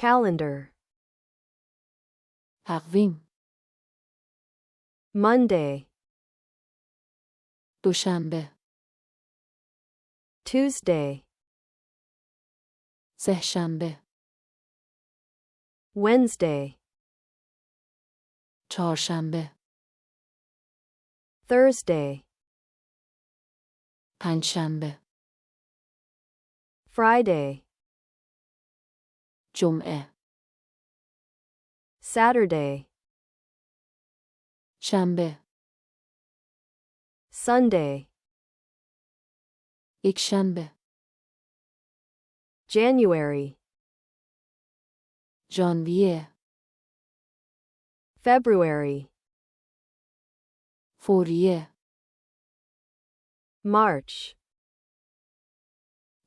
calendar. تقویم. Monday, دوشنبه. Tuesday, سه‌شنبه. Wednesday, چهارشنبه. Thursday, پنجشنبه. Friday, جمعه. Saturday, شنبه. Sunday, یکشنبه. January, ژانویه. February, فوریه. March,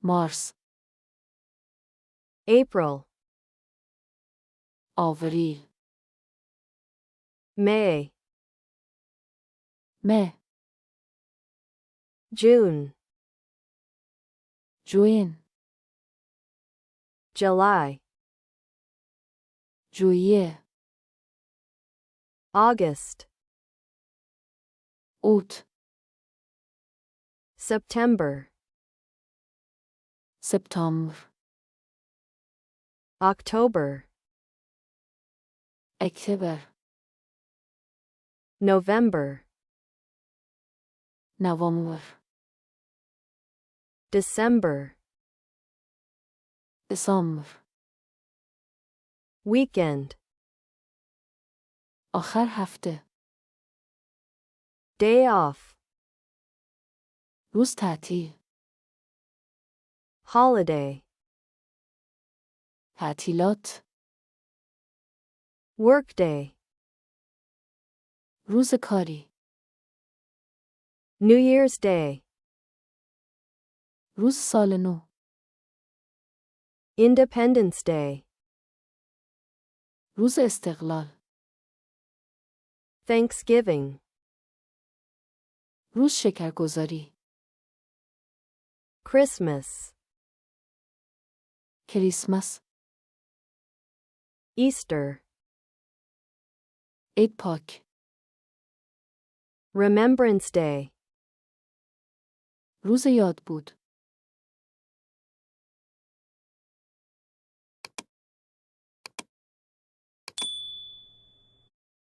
مارس. April, آوریل. May, مه. June, جوین. July, ژوئیه. August, اوت. September, سپتامبر. October, اکتبر. November, نوامبر. December, دسامبر. weekend, آخر هفته. day off, روز تعطیل. holiday, تعطیلات. workday, روز کاری. New Year's Day, روز سال نو. Independence Day, روز استقلال. Thanksgiving, روز شکرگزاری. Christmas, کریسمس. Easter, عید پاک. Remembrance Day, روز یاد بود.